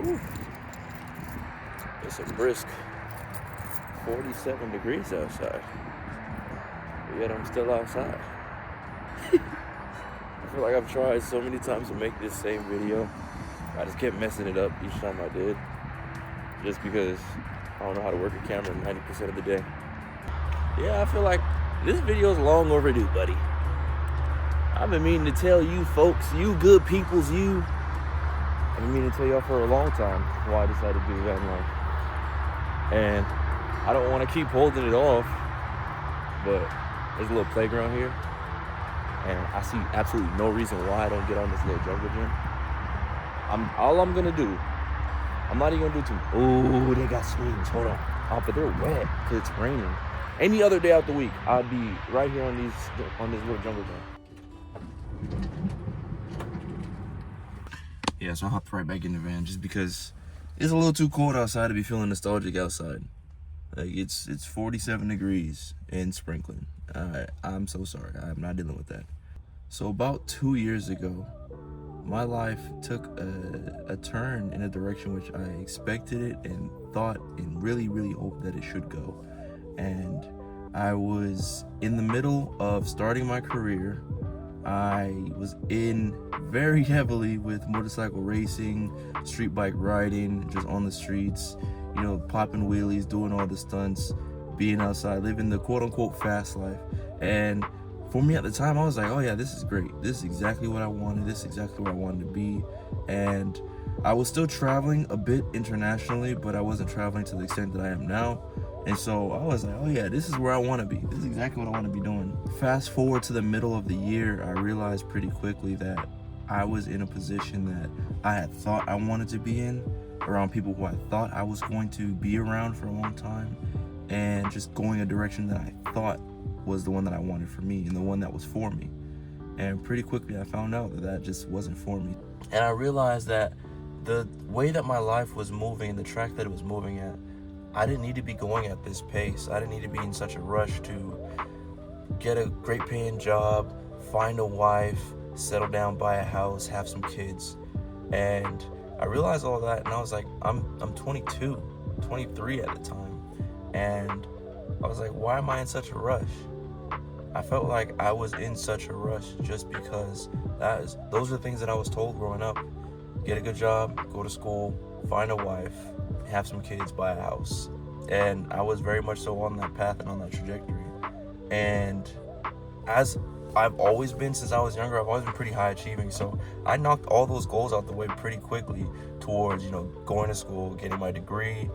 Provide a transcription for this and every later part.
Whew. It's a brisk 47 degrees outside, yet I'm still outside. I feel like I've tried so many times to make this same video. I just kept messing it up each time I did, just because I don't know how to work a camera 90% of the day. Yeah, I feel like this video is long overdue, buddy. I've been meaning to tell you folks, you good peoples, I've been meaning to tell y'all for a long time why I decided to do van life. And I don't want to keep holding it off, but there's a little playground here, and I see absolutely no reason why I don't get on this little jungle gym. All I'm gonna do, I'm not even gonna do too. Oh, they got swings. Hold on. Oh, but they're wet because it's raining. Any other day out the week, I'd be right here on this little jungle gym. Yeah, so I hopped right back in the van just because it's a little too cold outside to be feeling nostalgic outside. Like it's 47 degrees and sprinkling. I'm so sorry. I'm not dealing with that. So about 2 years ago, my life took a turn in a direction which I expected it and thought and really, really hoped that it should go. And I was in the middle of starting my career. I was in very heavily with motorcycle racing, street bike riding, just on the streets, popping wheelies, doing all the stunts, being outside, living the quote-unquote fast life. And for me at the time, I was like, oh yeah, this is great. This is exactly what I wanted. This is exactly where I wanted to be. And I was still traveling a bit internationally, but I wasn't traveling to the extent that I am now. And so I was like, oh yeah, this is where I want to be. This is exactly what I want to be doing. Fast forward to the middle of the year, I realized pretty quickly that I was in a position that I had thought I wanted to be in, around people who I thought I was going to be around for a long time, and just going a direction that I thought was the one that I wanted for me and the one that was for me. And pretty quickly I found out that just wasn't for me. And I realized that the way that my life was moving, the track that it was moving at, I didn't need to be going at this pace. I didn't need to be in such a rush to get a great paying job, find a wife, settle down, buy a house, have some kids. And I realized all that, and I was like, I'm 22, 23 at the time. And I was like, why am I in such a rush? I felt like I was in such a rush just because those are the things that I was told growing up. Get a good job, go to school, find a wife, have some kids, buy a house. And I was very much so on that path and on that trajectory. And as I've always been since I was younger, I've always been pretty high achieving. So I knocked all those goals out the way pretty quickly towards, going to school, getting my degree,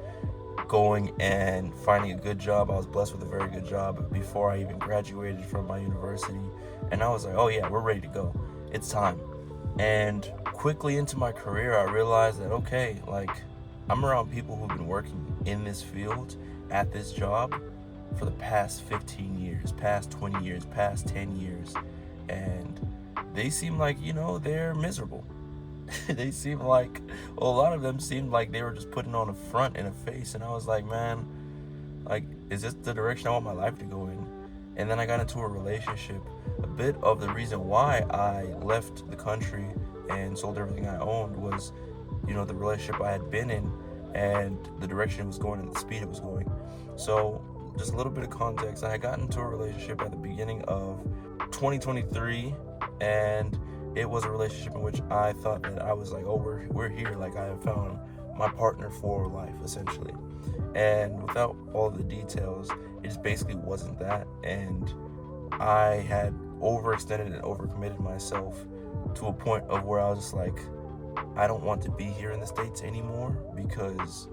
going and finding a good job. I was blessed with a very good job before I even graduated from my university. And I was like, oh yeah, we're ready to go. It's time. And quickly into my career, I realized that, okay, I'm around people who've been working in this field, at this job, for the past 15 years, past 20 years, past 10 years. And they seem like, they're miserable. They seem like, a lot of them seemed like they were just putting on a front and a face. And I was like, man, is this the direction I want my life to go in? And then I got into a relationship. A bit of the reason why I left the country and sold everything I owned was, the relationship I had been in and the direction it was going and the speed it was going. So just a little bit of context, I had gotten into a relationship at the beginning of 2023, and it was a relationship in which I thought that I was like, oh, we're here. Like, I have found my partner for life, essentially. And without all the details, it just basically wasn't that. And I had overextended and overcommitted myself to a point of where I was just like, I don't want to be here in the States anymore, because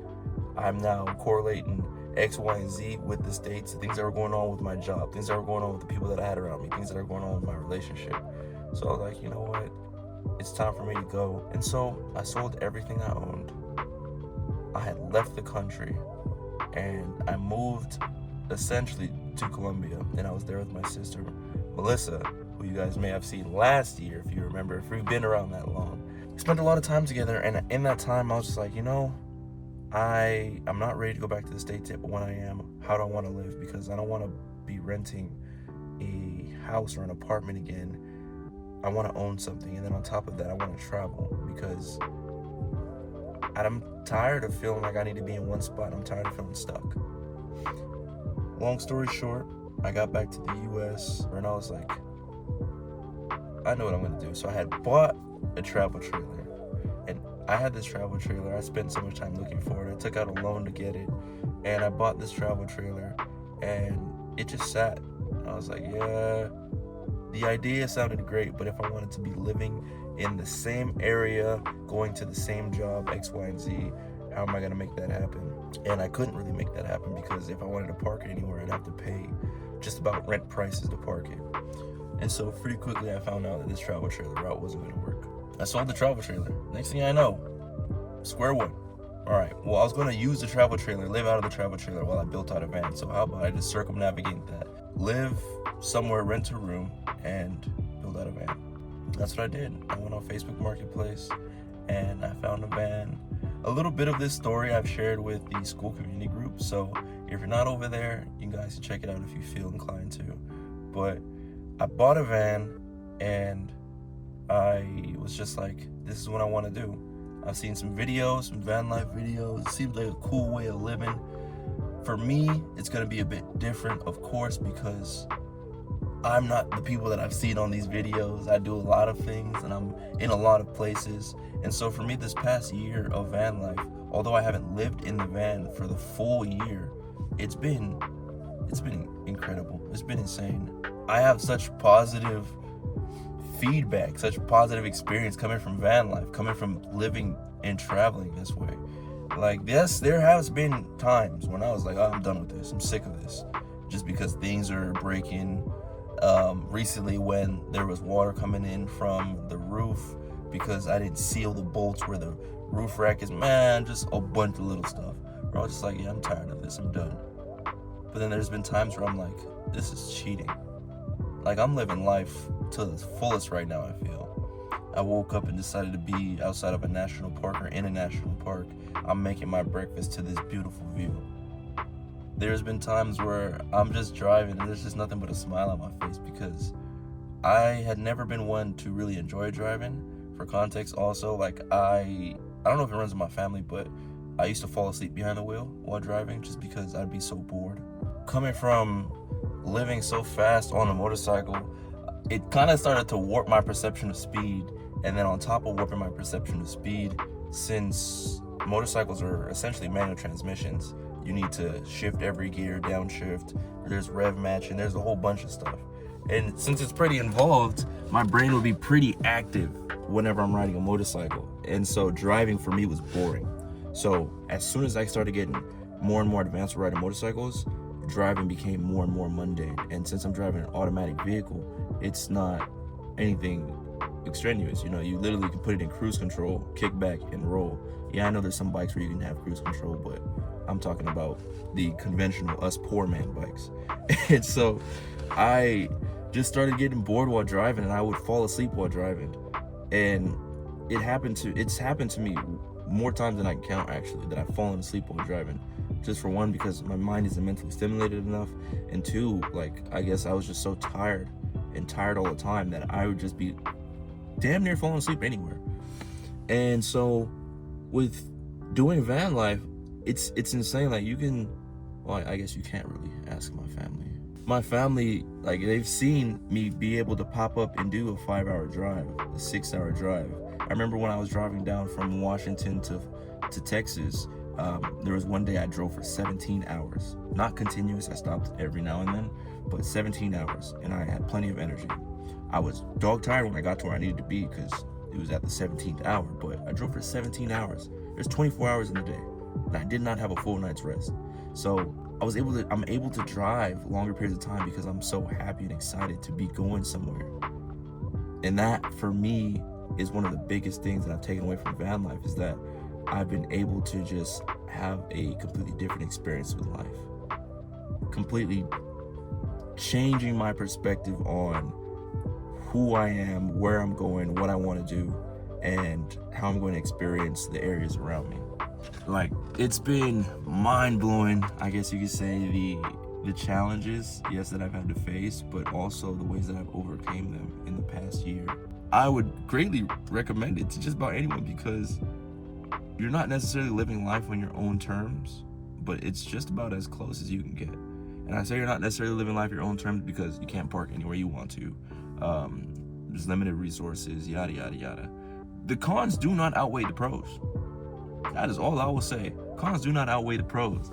I'm now correlating X, Y, and Z with the States, things that were going on with my job, things that were going on with the people that I had around me, things that are going on with my relationship. So I was like, you know what? It's time for me to go. And so I sold everything I owned. I had left the country, and I moved essentially to Colombia. And I was there with my sister, Melissa, who you guys may have seen last year, if you remember, if we've been around that long. We spent a lot of time together, and in that time, I was just like, I'm not ready to go back to the States yet, but when I am, how do I want to live? Because I don't want to be renting a house or an apartment again. I want to own something, and then on top of that, I want to travel, because I'm tired of feeling like I need to be in one spot. I'm tired of feeling stuck. Long story short, I got back to the US and I was like, I know what I'm gonna do. So I had bought a travel trailer, and I had this travel trailer. I spent so much time looking for it. I took out a loan to get it, and I bought this travel trailer, and it just sat. I was like, yeah, the idea sounded great, but if I wanted to be living in the same area, going to the same job, X, Y, and Z, how am I gonna make that happen? And I couldn't really make that happen because if I wanted to park it anywhere, I'd have to pay just about rent prices to park it. And so pretty quickly I found out that this travel trailer route wasn't gonna work. I sold the travel trailer. Next thing I know, square one. All right, well, I was gonna use the travel trailer, live out of the travel trailer while I built out a van. So how about I just circumnavigate that? Live somewhere, rent a room, and build out a van. That's what I did. I went on Facebook Marketplace and I found a van. A little bit of this story I've shared with the school community group. So if you're not over there, you guys can check it out if you feel inclined to. But I bought a van and I was just like, this is what I want to do. I've seen some videos, some van life videos. It seems like a cool way of living. For me, it's going to be a bit different, of course, because I'm not the people that I've seen on these videos. I do a lot of things and I'm in a lot of places. And so for me, this past year of van life, although I haven't lived in the van for the full year, it's been incredible. It's been insane. I have such positive feedback, such positive experience coming from van life, coming from living and traveling this way. Like, yes, there has been times when I was like, oh, I'm done with this. I'm sick of this. Just because things are breaking. Recently when there was water coming in from the roof because I didn't seal the bolts where the roof rack is, man, just a bunch of little stuff. Where I was just like, yeah, I'm tired of this. I'm done. But then there's been times where I'm like, this is cheating. Like, I'm living life to the fullest right now, I feel. I woke up and decided to be outside of a national park or in a national park. I'm making my breakfast to this beautiful view. There's been times where I'm just driving and there's just nothing but a smile on my face because I had never been one to really enjoy driving. For context also, like I don't know if it runs in my family, but I used to fall asleep behind the wheel while driving just because I'd be so bored. Coming from living so fast on a motorcycle, it kind of started to warp my perception of speed. And then on top of warping my perception of speed, since motorcycles are essentially manual transmissions, you need to shift every gear, downshift, there's rev matching, there's a whole bunch of stuff. And since it's pretty involved, my brain would be pretty active whenever I'm riding a motorcycle. And so driving for me was boring. So as soon as I started getting more and more advanced with riding motorcycles, driving became more and more mundane. And since I'm driving an automatic vehicle, it's not anything extraneous. You know, you literally can put it in cruise control, kick back, and roll. Yeah, I know there's some bikes where you can have cruise control, but I'm talking about the conventional, us poor man bikes. And so I just started getting bored while driving, and I would fall asleep while driving. And it's happened to me more times than I can count, actually, that I've fallen asleep while driving. Just for one, because my mind isn't mentally stimulated enough, and two, like, I guess I was just so tired all the time that I would just be damn near falling asleep anywhere. And so with doing van life, it's insane. Like, you can, well, I guess you can't really ask my family. My family, like, they've seen me be able to pop up and do a 5-hour drive, a 6-hour drive. I remember when I was driving down from Washington to Texas, there was one day I drove for 17 hours. Not continuous, I stopped every now and then, but 17 hours, and I had plenty of energy. I was dog tired when I got to where I needed to be because it was at the 17th hour, but I drove for 17 hours. There's 24 hours in the day, and I did not have a full night's rest. So I'm able to drive longer periods of time because I'm so happy and excited to be going somewhere. And that, for me, is one of the biggest things that I've taken away from van life, is that I've been able to just have a completely different experience with life. Completely changing my perspective on who I am, where I'm going, what I want to do, and how I'm going to experience the areas around me. Like, it's been mind-blowing, I guess you could say, the challenges, yes, that I've had to face, but also the ways that I've overcame them in the past year. I would greatly recommend it to just about anyone because you're not necessarily living life on your own terms, but it's just about as close as you can get. And I say you're not necessarily living life your own terms because you can't park anywhere you want to. There's limited resources, yada, yada, yada. The cons do not outweigh the pros. That is all I will say. Cons do not outweigh the pros.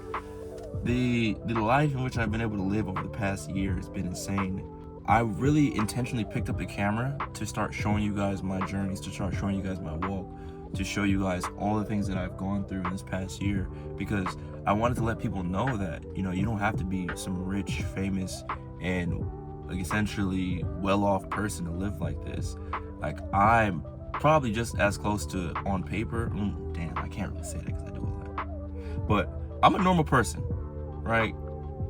The life in which I've been able to live over the past year has been insane. I really intentionally picked up the camera to start showing you guys my journeys, to start showing you guys my walk, to show you guys all the things that I've gone through in this past year, because I wanted to let people know that, you know, you don't have to be some rich, famous, and like essentially well-off person to live like this. Like, I'm probably just as close to on paper. Damn, I can't really say that because I do a lot. But I'm a normal person, right?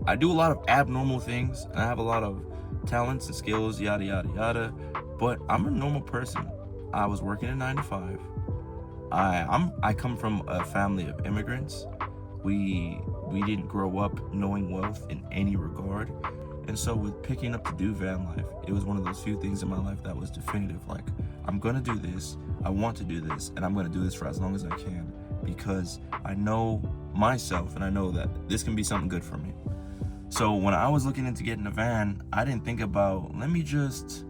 I do a lot of abnormal things. I have a lot of talents and skills, yada, yada, yada. But I'm a normal person. I was working a 9 to 5. I come from a family of immigrants. We didn't grow up knowing wealth in any regard. And so with picking up to do van life, it was one of those few things in my life that was definitive. Like, I'm gonna do this, I want to do this, and I'm gonna do this for as long as I can, because I know myself and I know that this can be something good for me. So when I was looking into getting a van, I didn't think about, let me just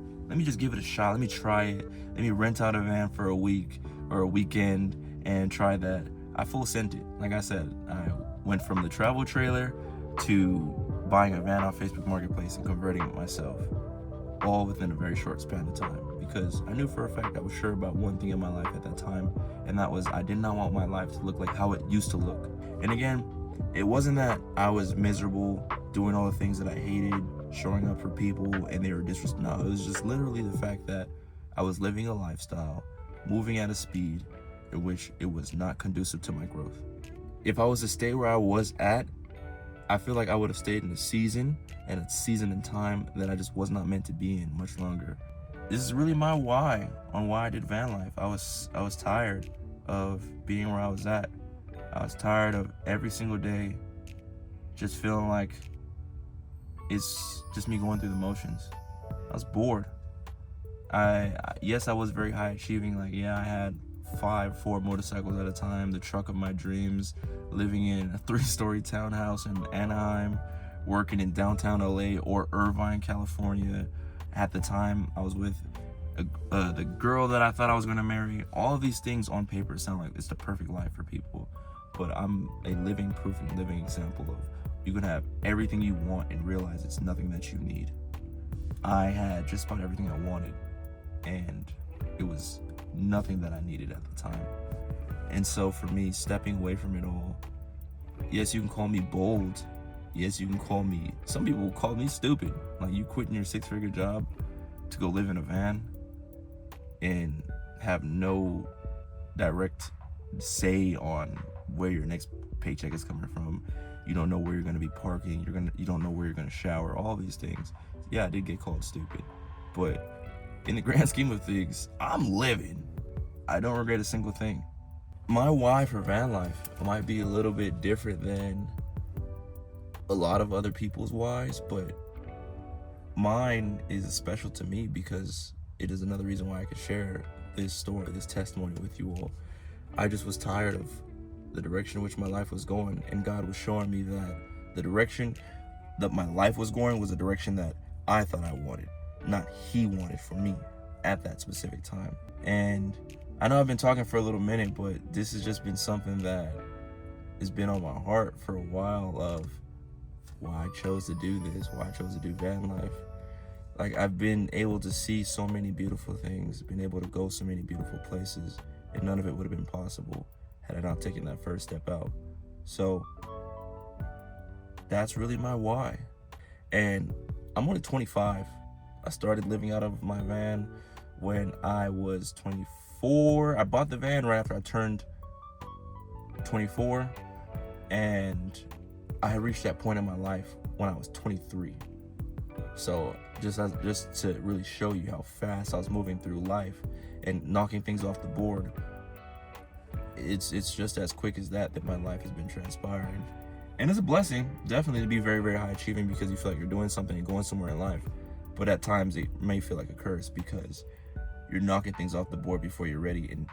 give it a shot, let me try it, let me rent out a van for a week or a weekend and try that. I full sent it. Like I said, I went from the travel trailer to buying a van off Facebook Marketplace and converting it myself, all within a very short span of time, because I knew for a fact I was sure about one thing in my life at that time, and that was I did not want my life to look like how it used to look. And again, it wasn't that I was miserable doing all the things that I hated, showing up for people and they were disrespectful. No, it was just literally the fact that I was living a lifestyle, moving at a speed in which it was not conducive to my growth. If I was to stay where I was at, I feel like I would have stayed in a season and a season in time that I just was not meant to be in much longer. This is really my why on why I did van life. I was tired of being where I was at. I was tired of every single day just feeling like it's just me going through the motions. I was bored. Yes, I was very high achieving. Like, yeah, I had 4 motorcycles at a time, the truck of my dreams, living in a 3-story townhouse in Anaheim, working in downtown LA or Irvine, California. At the time, I was with the girl that I thought I was going to marry. All of these things on paper sound like it's the perfect life for people, but I'm a living proof and living example of you can have everything you want and realize it's nothing that you need. I had just about everything I wanted, and it was nothing that I needed at the time. And so for me, stepping away from it all, yes, you can call me bold. Yes, you can call me, some people will call me stupid. Like, you quitting your 6-figure job to go live in a van and have no direct say on where your next paycheck is coming from. You don't know where you're gonna be parking. You don't know where you're gonna shower. All these things. Yeah, I did get called stupid, but in the grand scheme of things, I'm living. I don't regret a single thing. My why for van life might be a little bit different than a lot of other people's whys, but mine is special to me because it is another reason why I could share this story, this testimony with you all. I just was tired of the direction in which my life was going, and God was showing me that the direction that my life was going was a direction that I thought I wanted, not He wanted for me at that specific time. And I know I've been talking for a little minute, but this has just been something that has been on my heart for a while, of why I chose to do this, why I chose to do van life. Like, I've been able to see so many beautiful things, been able to go so many beautiful places, and none of it would have been possible had I not taken that first step out. So that's really my why. And I'm only 25. I started living out of my van when I was 24. I bought the van right after I turned 24, and I had reached that point in my life when I was 23. So just to really show you how fast I was moving through life and knocking things off the board, it's just as quick as that my life has been transpiring. And it's a blessing, definitely, to be very, very high achieving, because you feel like you're doing something and going somewhere in life. But at times it may feel like a curse because you're knocking things off the board before you're ready, and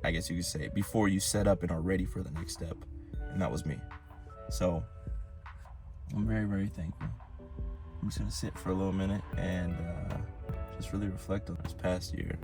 I guess you could say, before you set up and are ready for the next step. And that was me. So I'm very, very thankful. I'm just gonna sit for a little minute and just really reflect on this past year.